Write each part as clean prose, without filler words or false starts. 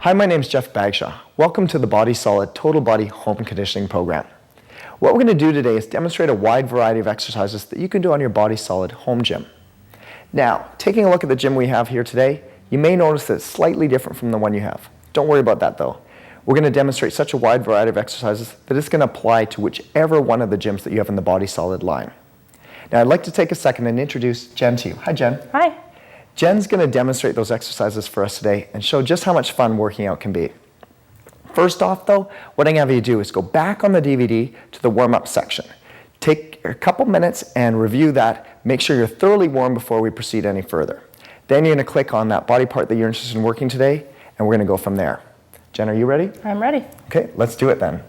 Hi, my name is Jeff Bagshaw. Welcome to the Body Solid Total Body Home Conditioning Program. What we're going to do today is demonstrate a wide variety of exercises that you can do on your Body Solid home gym. Now, taking a look at the gym we have here today, you may notice that it's slightly different from the one you have. Don't worry about that though. We're going to demonstrate such a wide variety of exercises that it's going to apply to whichever one of the gyms that you have in the Body Solid line. Now, I'd like to take a second and introduce Jen to you. Hi, Jen. Hi. Jen's going to demonstrate those exercises for us today and show just how much fun working out can be. First off though, what I'm going to have you do is go back on the DVD to the warm-up section. Take a couple minutes and review that. Make sure you're thoroughly warm before we proceed any further. Then you're going to click on that body part that you're interested in working today, and we're going to go from there. Jen, are you ready? I'm ready. Okay, let's do it then.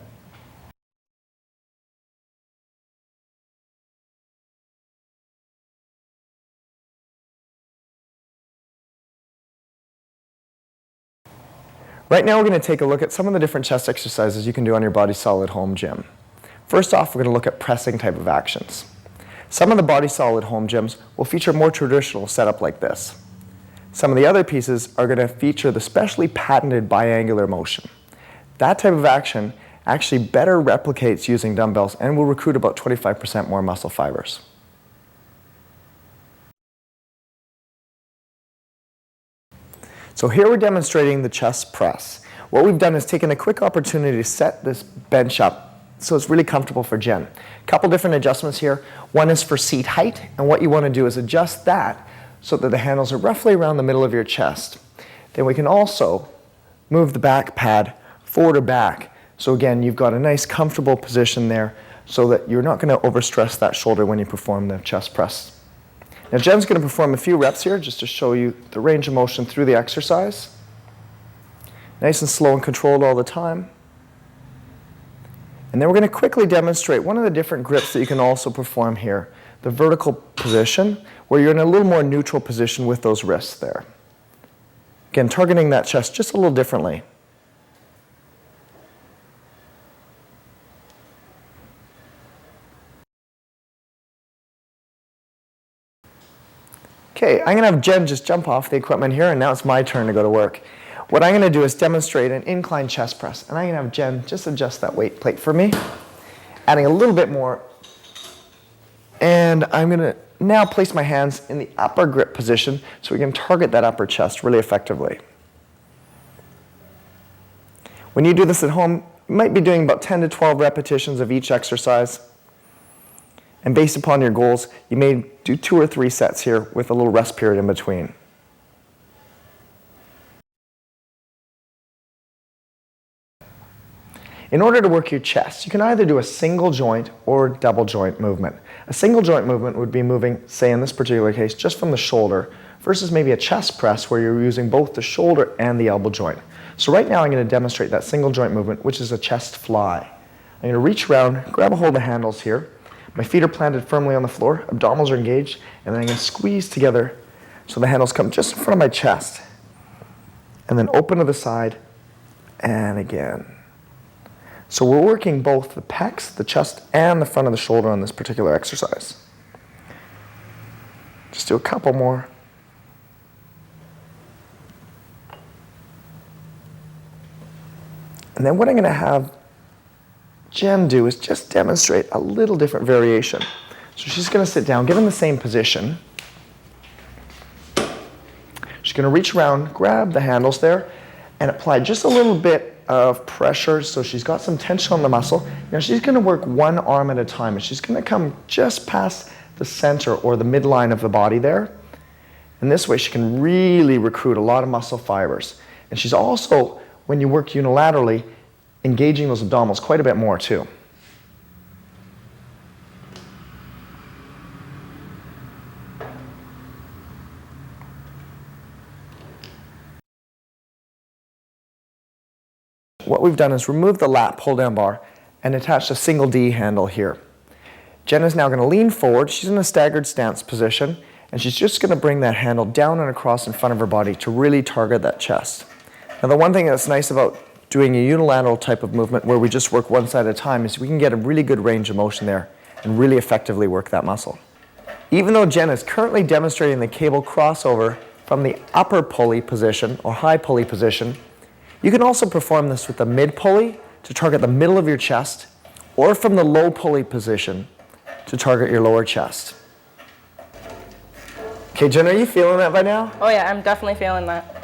Right now we're going to take a look at some of the different chest exercises you can do on your Body Solid home gym. First off, we're going to look at pressing type of actions. Some of the Body Solid home gyms will feature a more traditional setup like this. Some of the other pieces are going to feature the specially patented biangular motion. That type of action actually better replicates using dumbbells and will recruit about 25% more muscle fibers. So here we're demonstrating the chest press. What we've done is taken a quick opportunity to set this bench up so it's really comfortable for Jen. A couple different adjustments here. One is for seat height, and what you want to do is adjust that so that the handles are roughly around the middle of your chest. Then we can also move the back pad forward or back. So again, you've got a nice comfortable position there so that you're not going to overstress that shoulder when you perform the chest press. Now Jen's going to perform a few reps here just to show you the range of motion through the exercise. Nice and slow and controlled all the time. And then we're going to quickly demonstrate one of the different grips that you can also perform here. The vertical position, where you're in a little more neutral position with those wrists there. Again, targeting that chest just a little differently. Okay, I'm going to have Jen just jump off the equipment here, and now it's my turn to go to work. What I'm going to do is demonstrate an incline chest press, and I'm going to have Jen just adjust that weight plate for me, adding a little bit more. And I'm going to now place my hands in the upper grip position so we can target that upper chest really effectively. When you do this at home, you might be doing about 10 to 12 repetitions of each exercise. And based upon your goals, you may do 2 or 3 sets here with a little rest period in between. In order to work your chest, you can either do a single joint or double joint movement. A single joint movement would be moving, say in this particular case, just from the shoulder, versus maybe a chest press where you're using both the shoulder and the elbow joint. So right now I'm going to demonstrate that single joint movement, which is a chest fly. I'm going to reach around, grab a hold of the handles here. My feet are planted firmly on the floor, abdominals are engaged, and then I'm going to squeeze together so the handles come just in front of my chest. And then open to the side, and again. So we're working both the pecs, the chest, and the front of the shoulder on this particular exercise. Just do a couple more. And then what I'm going to have Jen do is just demonstrate a little different variation. So she's going to sit down, get in the same position. She's going to reach around, grab the handles there, and apply just a little bit of pressure so she's got some tension on the muscle. Now she's going to work one arm at a time, and she's going to come just past the center or the midline of the body there. And this way she can really recruit a lot of muscle fibers. And she's also, when you work unilaterally, engaging those abdominals quite a bit more too. What we've done is remove the lat pull-down bar and attached a single D handle here. Jen is now going to lean forward. She's in a staggered stance position, and she's just going to bring that handle down and across in front of her body to really target that chest. Now the one thing that's nice about doing a unilateral type of movement where we just work one side at a time is we can get a really good range of motion there and really effectively work that muscle. Even though Jen is currently demonstrating the cable crossover from the upper pulley position or high pulley position You can also perform this with the mid pulley to target the middle of your chest, or from the low pulley position to target your lower chest. Okay, Jen, are you feeling that by now? Oh yeah, I'm definitely feeling that.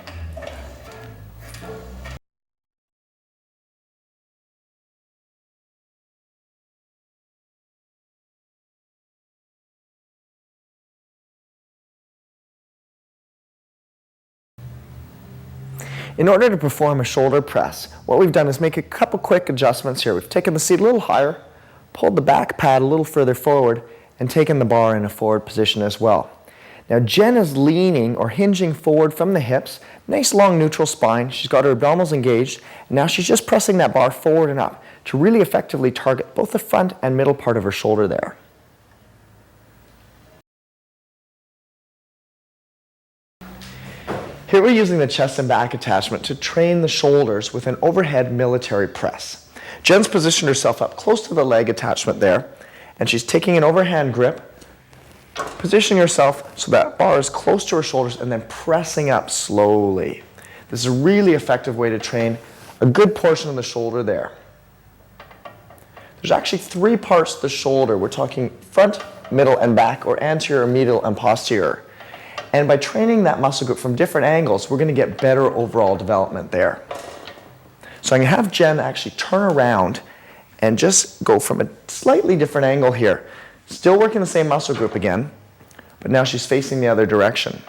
In order to perform a shoulder press, what we've done is make a couple quick adjustments here. We've taken the seat a little higher, pulled the back pad a little further forward, and taken the bar in a forward position as well. Now Jen is leaning or hinging forward from the hips, nice long neutral spine. She's got her abdominals engaged, and now she's just pressing that bar forward and up to really effectively target both the front and middle part of her shoulder there. Here we're using the chest and back attachment to train the shoulders with an overhead military press. Jen's positioned herself up close to the leg attachment there, and she's taking an overhand grip, positioning herself so that bar is close to her shoulders and then pressing up slowly. This is a really effective way to train a good portion of the shoulder there. There's actually 3 parts to the shoulder. We're talking front, middle, and back, or anterior, medial, and posterior. And by training that muscle group from different angles, we're going to get better overall development there. So I'm going to have Jen actually turn around and just go from a slightly different angle here. Still working the same muscle group again, but now she's facing the other direction.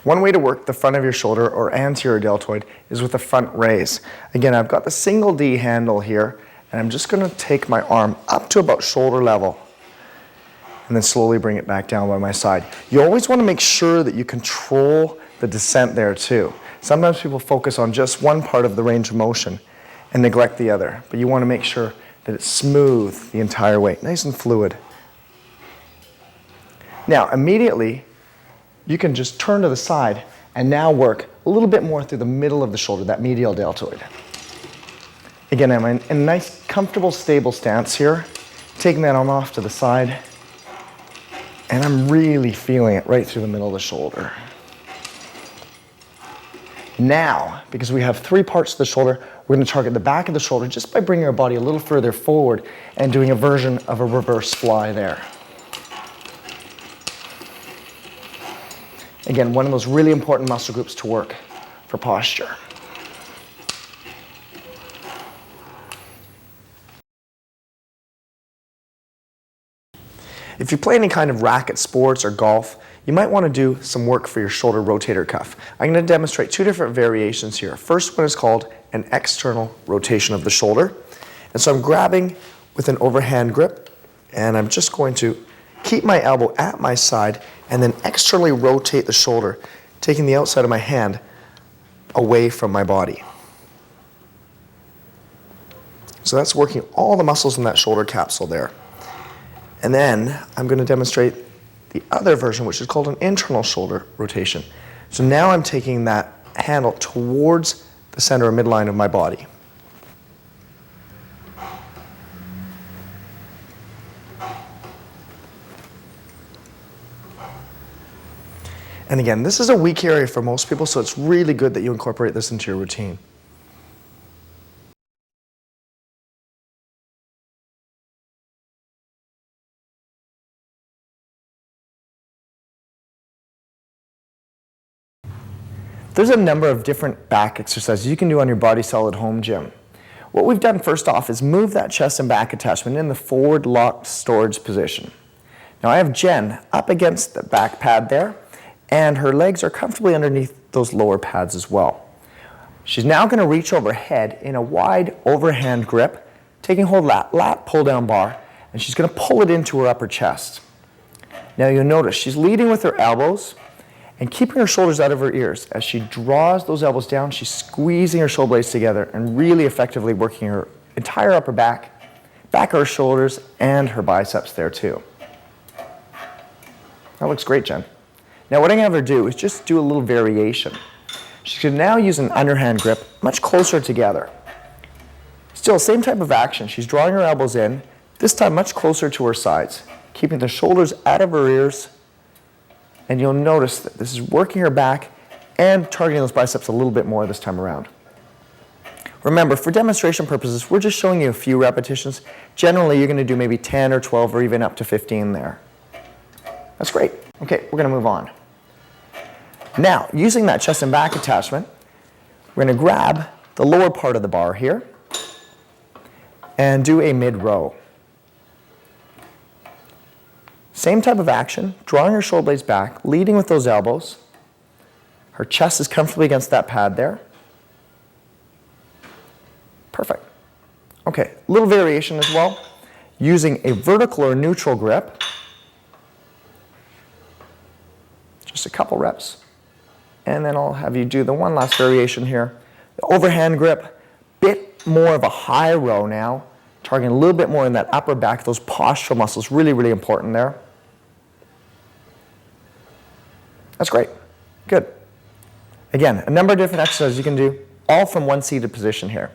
One way to work the front of your shoulder or anterior deltoid is with a front raise. Again, I've got the single D handle here, and I'm just going to take my arm up to about shoulder level and then slowly bring it back down by my side. You always want to make sure that you control the descent there too. Sometimes people focus on just one part of the range of motion and neglect the other, but you want to make sure that it's smooth the entire way, nice and fluid. Now, immediately, you can just turn to the side and now work a little bit more through the middle of the shoulder, that medial deltoid. Again, I'm in a nice, comfortable, stable stance here, taking that arm off to the side, and I'm really feeling it right through the middle of the shoulder. Now, because we have 3 parts of the shoulder, we're going to target the back of the shoulder just by bringing our body a little further forward and doing a version of a reverse fly there. Again, one of those really important muscle groups to work for posture. If you play any kind of racket sports or golf, you might want to do some work for your shoulder rotator cuff. I'm going to demonstrate 2 different variations here. First one is called an external rotation of the shoulder. And so I'm grabbing with an overhand grip, and I'm just going to keep my elbow at my side and then externally rotate the shoulder, taking the outside of my hand away from my body. So that's working all the muscles in that shoulder capsule there. And then I'm going to demonstrate the other version, which is called an internal shoulder rotation. So now I'm taking that handle towards the center or midline of my body. And again, this is a weak area for most people, so it's really good that you incorporate this into your routine. There's a number of different back exercises you can do on your Body Solid home gym. What we've done first off is move that chest and back attachment in the forward locked storage position. Now I have Jen up against the back pad there, and her legs are comfortably underneath those lower pads as well. She's now going to reach overhead in a wide overhand grip, taking hold of that lat pull down bar, and she's going to pull it into her upper chest. Now you'll notice she's leading with her elbows and keeping her shoulders out of her ears. As she draws those elbows down, she's squeezing her shoulder blades together and really effectively working her entire upper back of her shoulders and her biceps there too. That looks great, Jen. Now what I'm going to have her do is just do a little variation. She's going to now use an underhand grip much closer together. Still, same type of action. She's drawing her elbows in, this time much closer to her sides. keeping the shoulders out of her ears, and you'll notice that this is working her back and targeting those biceps a little bit more this time around. Remember, for demonstration purposes, we're just showing you a few repetitions. Generally, you're going to do maybe 10 or 12 or even up to 15 there. That's great. Okay, we're going to move on. Now, using that chest and back attachment, we're going to grab the lower part of the bar here and do a mid-row. Same type of action, drawing her shoulder blades back, leading with those elbows. Her chest is comfortably against that pad there. Perfect. Okay, a little variation as well. Using a vertical or neutral grip. Just a couple reps. And then I'll have you do the one last variation here. The overhand grip, bit more of a high row now. Targeting a little bit more in that upper back, those postural muscles, really, really important there. That's great. Good. Again, a number of different exercises you can do, all from one seated position here.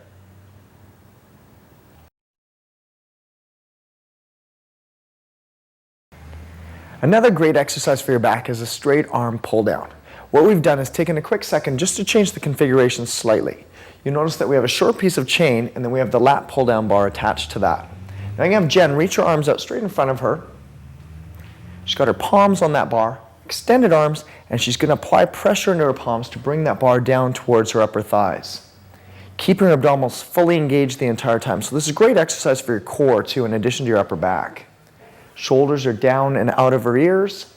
Another great exercise for your back is a straight arm pull down. What we've done is taken a quick second just to change the configuration slightly. You notice that we have a short piece of chain and then we have the lat pull down bar attached to that. Now I'm going to have Jen reach her arms out straight in front of her. She's got her palms on that bar, extended arms, and she's going to apply pressure into her palms to bring that bar down towards her upper thighs. Keeping her abdominals fully engaged the entire time. So this is a great exercise for your core too, in addition to your upper back. Shoulders are down and out of her ears,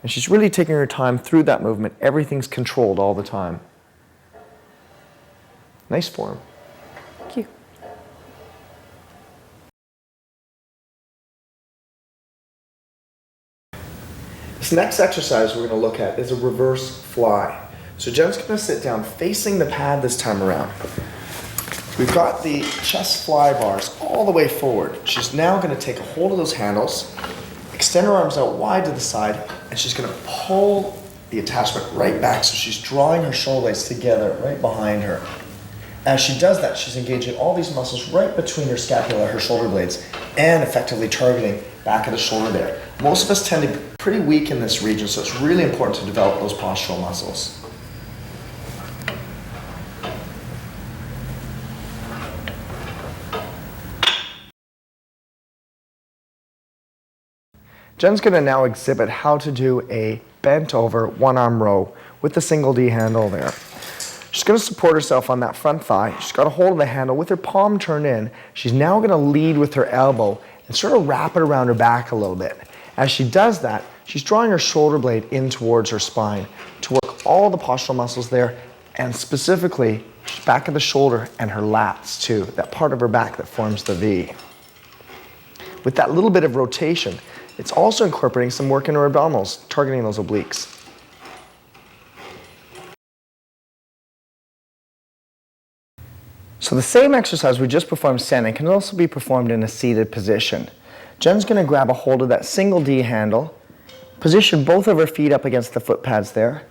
and she's really taking her time through that movement. Everything's controlled all the time. Nice form. Thank you. This next exercise we're going to look at is a reverse fly. So Jen's going to sit down facing the pad this time around. We've got the chest fly bars all the way forward. She's now going to take a hold of those handles, extend her arms out wide to the side, and she's going to pull the attachment right back so she's drawing her shoulder blades together right behind her. As she does that, she's engaging all these muscles right between her scapula, her shoulder blades, and effectively targeting back of the shoulder there. Most of us tend to be pretty weak in this region, so it's really important to develop those postural muscles. Jen's going to now exhibit how to do a bent over one arm row with the single D handle there. She's going to support herself on that front thigh. She's got a hold of the handle with her palm turned in. She's now going to lead with her elbow and sort of wrap it around her back a little bit. As she does that, she's drawing her shoulder blade in towards her spine to work all the postural muscles there, and specifically back of the shoulder and her lats too, that part of her back that forms the V. With that little bit of rotation, it's also incorporating some work in her abdominals, targeting those obliques. So the same exercise we just performed standing can also be performed in a seated position. Jen's going to grab a hold of that single D handle, position both of her feet up against the foot pads there,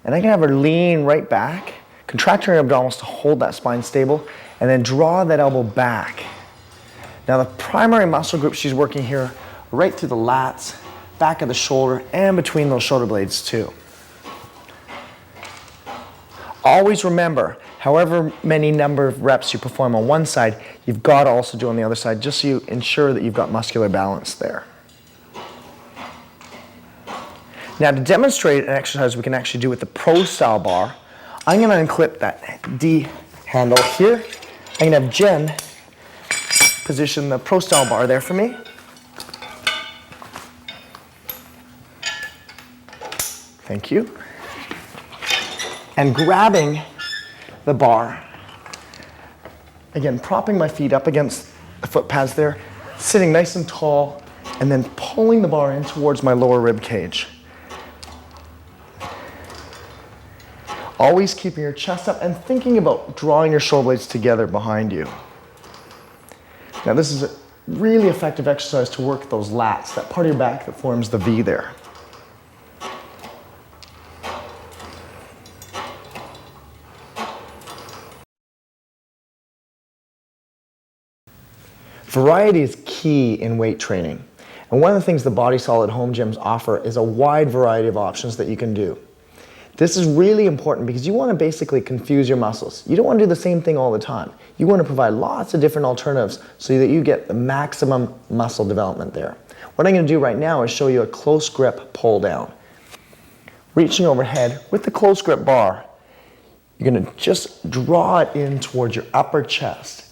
and I can have her lean right back, contracting her abdominals to hold that spine stable, and then draw that elbow back. Now the primary muscle group she's working here right through the lats, back of the shoulder, and between those shoulder blades too. Always remember, however many number of reps you perform on one side, you've got to also do on the other side, just so you ensure that you've got muscular balance there. Now to demonstrate an exercise we can actually do with the Pro Style bar, I'm going to unclip that D handle here. I'm going to have Jen position the Pro Style bar there for me. Thank you. And grabbing the bar, again, propping my feet up against the foot pads there, sitting nice and tall, and then pulling the bar in towards my lower rib cage. Always keeping your chest up and thinking about drawing your shoulder blades together behind you. Now this is a really effective exercise to work those lats, that part of your back that forms the V there. Variety is key in weight training. And one of the things the Body Solid home gyms offer is a wide variety of options that you can do. This is really important because you want to basically confuse your muscles. You don't want to do the same thing all the time. You want to provide lots of different alternatives so that you get the maximum muscle development there. What I'm going to do right now is show you a close grip pull down. Reaching overhead with the close grip bar, you're going to just draw it in towards your upper chest.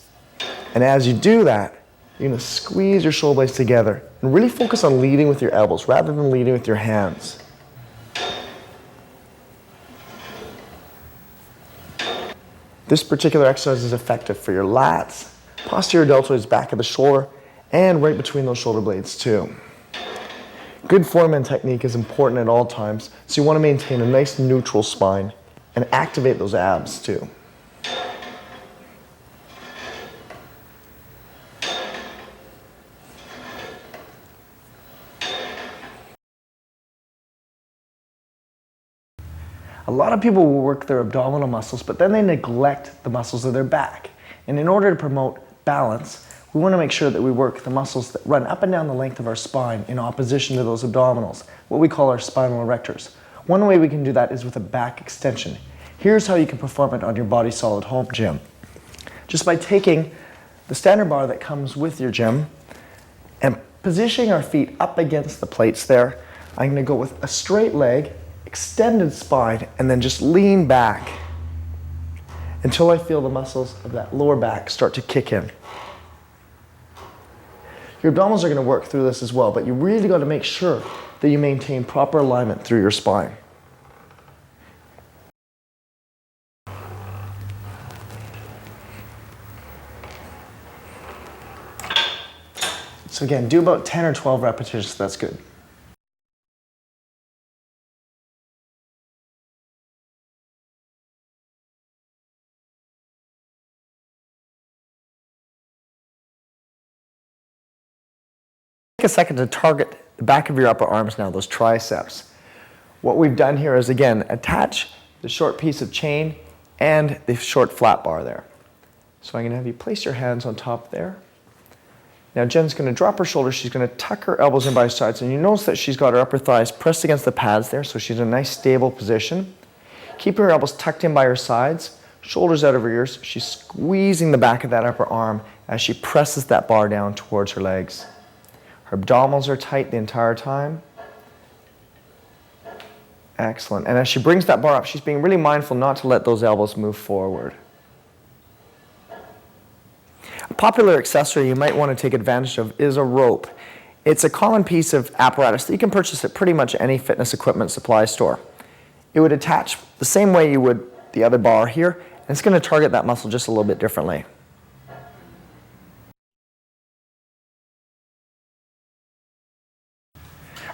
And as you do that, you're going to squeeze your shoulder blades together and really focus on leading with your elbows rather than leading with your hands. This particular exercise is effective for your lats, posterior deltoids, back of the shoulder, and right between those shoulder blades too. Good form and technique is important at all times, so you want to maintain a nice neutral spine and activate those abs too. A lot of people will work their abdominal muscles, but then they neglect the muscles of their back. And in order to promote balance, we want to make sure that we work the muscles that run up and down the length of our spine in opposition to those abdominals, what we call our spinal erectors. One way we can do that is with a back extension. Here's how you can perform it on your Body Solid home gym. Just by taking the standard bar that comes with your gym and positioning our feet up against the plates there, I'm going to go with a straight leg, extended spine, and then just lean back until I feel the muscles of that lower back start to kick in. Your abdominals are going to work through this as well, but you really got to make sure that you maintain proper alignment through your spine. So again, do about 10 or 12 repetitions, that's good. Take a second to target the back of your upper arms now, those triceps. What we've done here is, again, attach the short piece of chain and the short flat bar there. So I'm going to have you place your hands on top there. Now Jen's going to drop her shoulders, she's going to tuck her elbows in by her sides, and you notice that she's got her upper thighs pressed against the pads there, so she's in a nice stable position. Keeping her elbows tucked in by her sides, shoulders out of her ears, she's squeezing the back of that upper arm as she presses that bar down towards her legs. Her abdominals are tight the entire time. Excellent. And as she brings that bar up, she's being really mindful not to let those elbows move forward. A popular accessory you might want to take advantage of is a rope. It's a common piece of apparatus that you can purchase at pretty much any fitness equipment supply store. It would attach the same way you would the other bar here, and it's going to target that muscle just a little bit differently.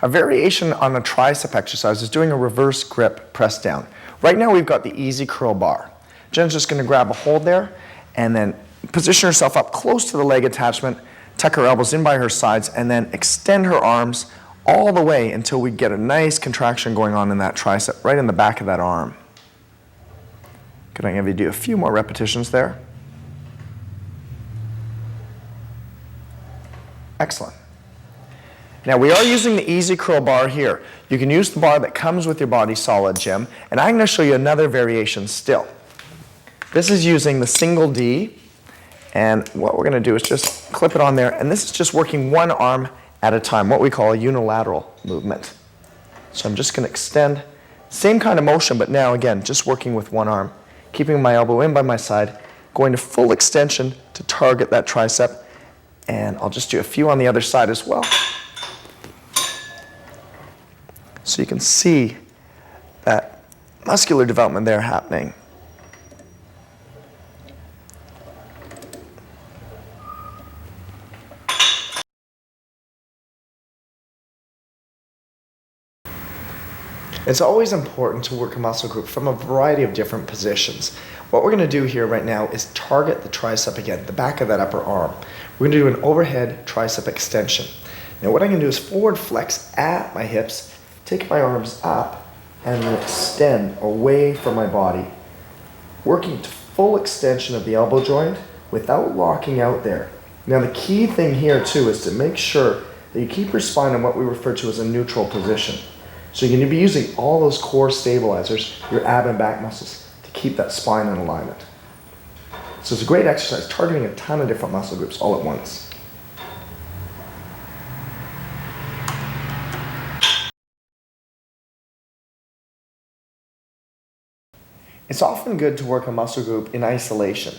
A variation on a tricep exercise is doing a reverse grip press down. Right now we've got the easy curl bar. Jen's just going to grab a hold there and then position herself up close to the leg attachment, tuck her elbows in by her sides, and then extend her arms all the way until we get a nice contraction going on in that tricep, right in the back of that arm. Could I have you do a few more repetitions there? Excellent. Now we are using the easy curl bar here. You can use the bar that comes with your Body Solid gym, and I'm going to show you another variation still. This is using the single D, and what we're going to do is just clip it on there, and this is just working one arm at a time, what we call a unilateral movement. So I'm just going to extend, same kind of motion, but now again, just working with one arm, keeping my elbow in by my side, going to full extension to target that tricep, and I'll just do a few on the other side as well. So you can see that muscular development there happening. It's always important to work a muscle group from a variety of different positions. What we're going to do here right now is target the tricep again, the back of that upper arm. We're going to do an overhead tricep extension. Now what I'm going to do is forward flex at my hips, take my arms up, and then extend away from my body, working to full extension of the elbow joint without locking out there. Now the key thing here too is to make sure that you keep your spine in what we refer to as a neutral position. So you're going to be using all those core stabilizers, your ab and back muscles, to keep that spine in alignment. So it's a great exercise, targeting a ton of different muscle groups all at once. It's often good to work a muscle group in isolation.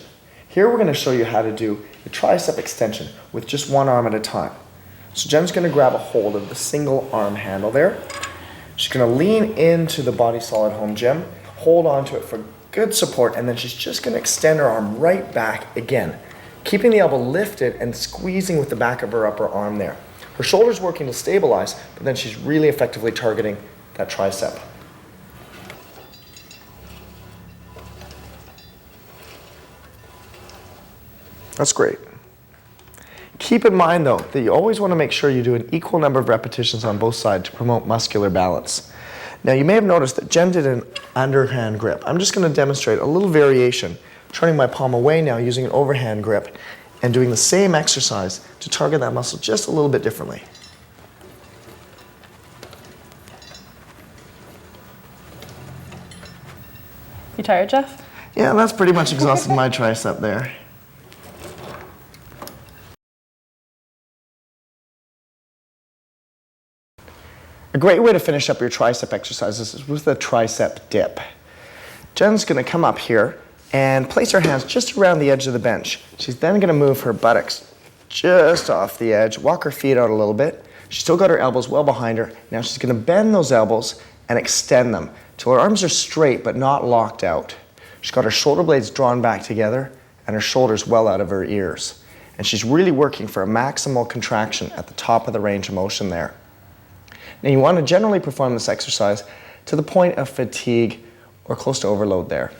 Here we're going to show you how to do the tricep extension with just one arm at a time. So Jen's going to grab a hold of the single arm handle there. She's going to lean into the Body Solid Home Gym, hold on to it for good support, and then she's just going to extend her arm right back again, keeping the elbow lifted and squeezing with the back of her upper arm there. Her shoulder's working to stabilize, but then she's really effectively targeting that tricep. That's great. Keep in mind though that you always want to make sure you do an equal number of repetitions on both sides to promote muscular balance. Now you may have noticed that Jen did an underhand grip. I'm just going to demonstrate a little variation, turning my palm away now using an overhand grip and doing the same exercise to target that muscle just a little bit differently. You tired, Jeff? Yeah, that's pretty much exhausted my tricep there. A great way to finish up your tricep exercises is with the tricep dip. Jen's going to come up here and place her hands just around the edge of the bench. She's then going to move her buttocks just off the edge, walk her feet out a little bit. She's still got her elbows well behind her. Now she's going to bend those elbows and extend them till her arms are straight but not locked out. She's got her shoulder blades drawn back together and her shoulders well out of her ears. And she's really working for a maximal contraction at the top of the range of motion there. Now you want to generally perform this exercise to the point of fatigue or close to overload there.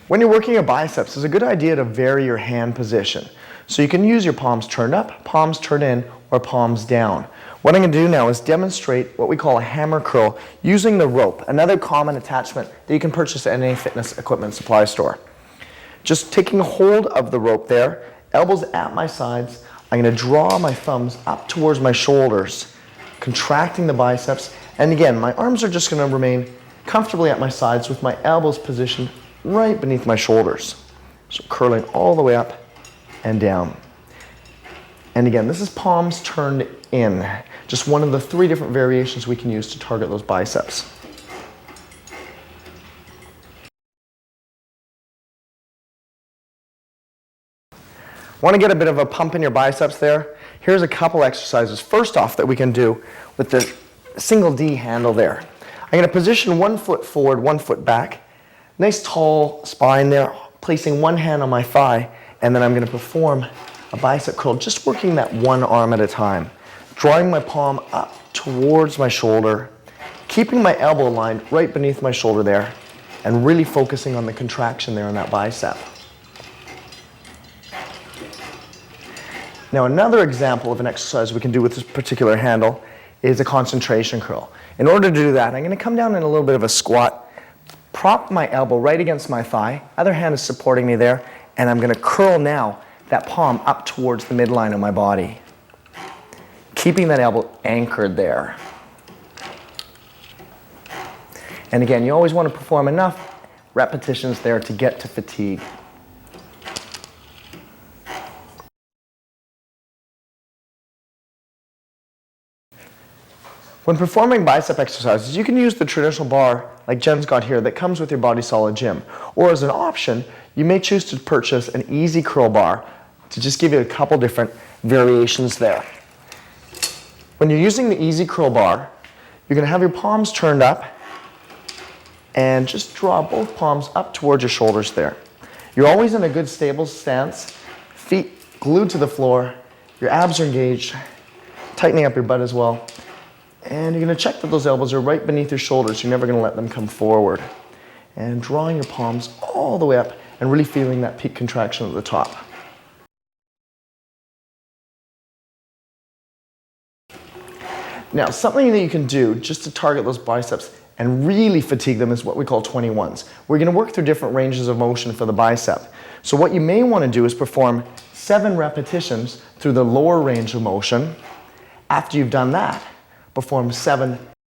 When you're working your biceps, it's a good idea to vary your hand position. So you can use your palms turned up, palms turned in, or palms down. What I'm going to do now is demonstrate what we call a hammer curl using the rope, another common attachment that you can purchase at any fitness equipment supply store. Just taking hold of the rope there, elbows at my sides, I'm going to draw my thumbs up towards my shoulders, contracting the biceps, and again, my arms are just going to remain comfortably at my sides with my elbows positioned right beneath my shoulders. So curling all the way up and down. And again, this is palms turned in. Just one of the 3 different variations we can use to target those biceps. Want to get a bit of a pump in your biceps there? Here's a couple exercises. First off, that we can do with the single D handle there. I'm going to position one foot forward, one foot back. Nice tall spine there, placing one hand on my thigh, and then I'm going to perform a bicep curl, just working that one arm at a time. Drawing my palm up towards my shoulder, keeping my elbow lined right beneath my shoulder there, and really focusing on the contraction there on that bicep. Now another example of an exercise we can do with this particular handle is a concentration curl. In order to do that, I'm going to come down in a little bit of a squat, prop my elbow right against my thigh, other hand is supporting me there, and I'm going to curl now that palm up towards the midline of my body, keeping that elbow anchored there. And again, you always want to perform enough repetitions there to get to fatigue. When performing bicep exercises, you can use the traditional bar like Jen's got here that comes with your Body Solid Gym. Or as an option, you may choose to purchase an easy curl bar to just give you a couple different variations there. When you're using the easy curl bar, you're going to have your palms turned up and just draw both palms up towards your shoulders there. You're always in a good stable stance, feet glued to the floor, your abs are engaged, tightening up your butt as well. And you're going to check that those elbows are right beneath your shoulders. You're never going to let them come forward. And drawing your palms all the way up and really feeling that peak contraction at the top. Now, something that you can do just to target those biceps and really fatigue them is what we call 21s. We're going to work through different ranges of motion for the bicep. So what you may want to do is perform 7 repetitions through the lower range of motion. After you've done that, perform 7